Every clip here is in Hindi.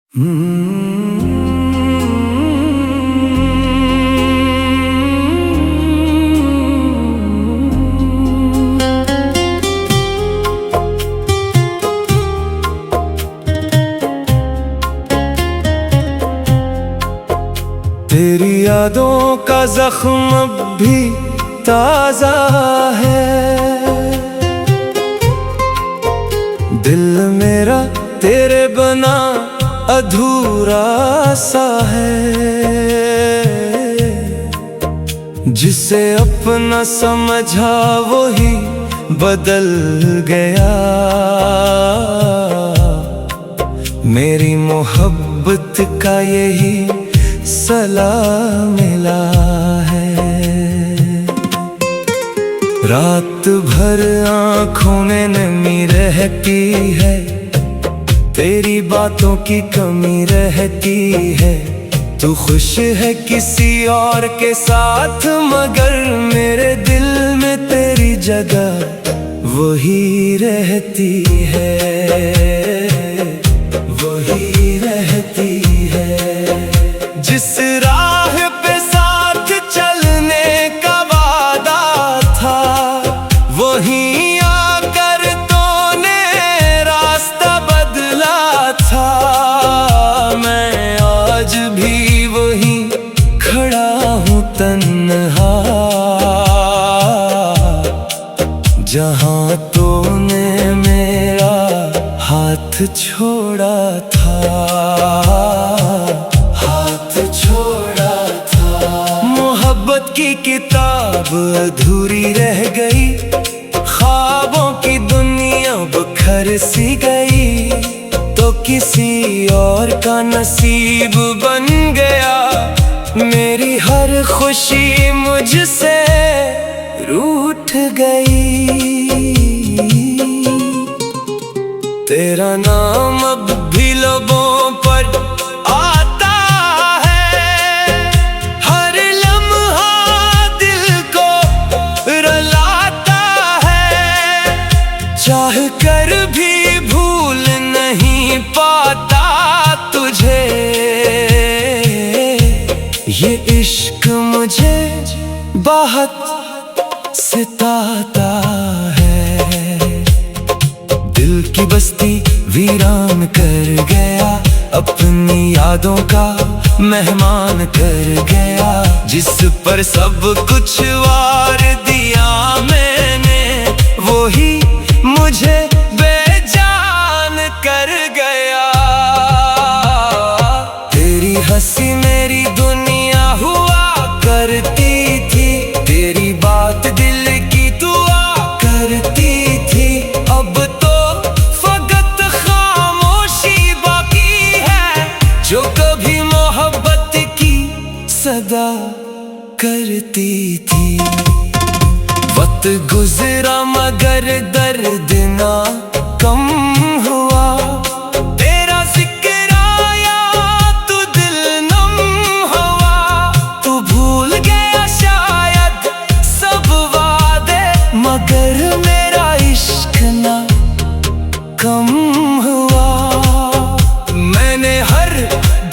तेरी यादों का जख्म अब भी ताजा है। दिल मेरा तेरे बना अधूरा सा है। जिसे अपना समझा वही बदल गया। मेरी मोहब्बत का यही सला मिला है। रात भर आँखों में नमी रहती है। तेरी बातों की कमी रहती है। तू खुश है किसी और के साथ, मगर मेरे दिल में तेरी जगह वही रहती है, वही रहती है। जिस राह पे साथ चलने का वादा था, वहीं आकर तूने रास्ता बदला था। मैं आज भी वहीं खड़ा हूँ तन्हा, जहाँ तूने मेरा हाथ छोड़ा था, हाथ छोड़ा था। मोहब्बत की किताब अधूरी रह गई, ख्वाबों की दुनिया बिखर सी गई। तो किसी और का नसीब बन गया। मेरी हर खुशी मुझसे रूठ गई। तेरा नाम अब भी लबों पर आता है। हर लम्हा दिल को रुलाता है। चाह कर भी भूल नहीं पाता तुझे। ये इश्क मुझे बहुत सताता है। दिल की बस्ती वीरान कर गया, अपनी यादों का मेहमान कर गया। जिस पर सब कुछ वार दिया मैंने, वही मुझे बेजान कर गया। तेरी हंसी मेरी दुनिया हुआ करती थी, तेरी बात दिल की दुआ करती थी। अब तो फकत खामोशी बाकी है, जो कभी मोहब्बत की सदा करती थी। वक्त गुजरा मगर दर्द ना कम हुआ। तेरा जिक्र आया तो दिल नम हुआ। तू भूल गया शायद सब वादे, मगर मेरा इश्क ना कम हुआ। मैंने हर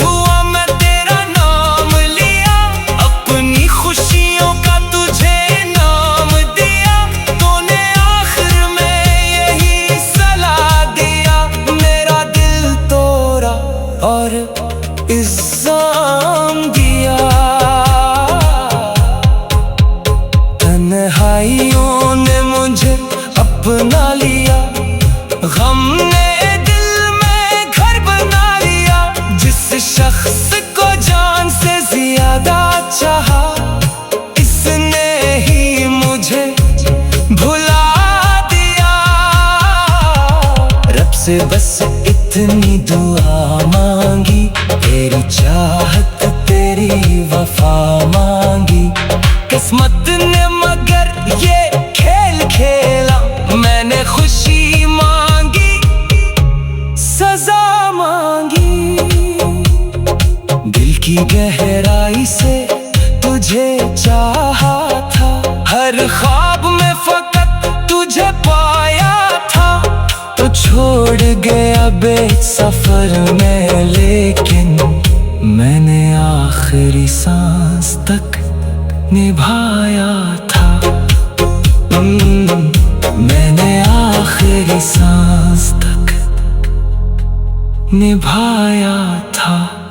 दुआ में तेरा नाम लिया, अपनी खुशियों का तुझे नाम दिया। तूने आखिर में यही सलाह दिया। मेरा दिल तोड़ा और इल्जाम दिया। तन्हाइयों ने मुझे अपना लिया, गम ने दिल में घर बना लिया। जिस शख्स को जान से ज्यादा चाहा, इसने ही मुझे भुला दिया। रब से बस इतनी दुआ मांगी, तेरी चाहत तेरी वफा मांगी। किस्मत ने मगर ये खेल खेला, मैंने खुशी मांगी सजा मांगी। दिल की गहराई से तुझे चाहा था, हर ख्वाब में फकत तुझे पाया था। तो छोड़ गया बेसफर में, लेकिन मैंने आखिरी सांस तक निभाया था। मैंने आखिरी सांस तक निभाया था।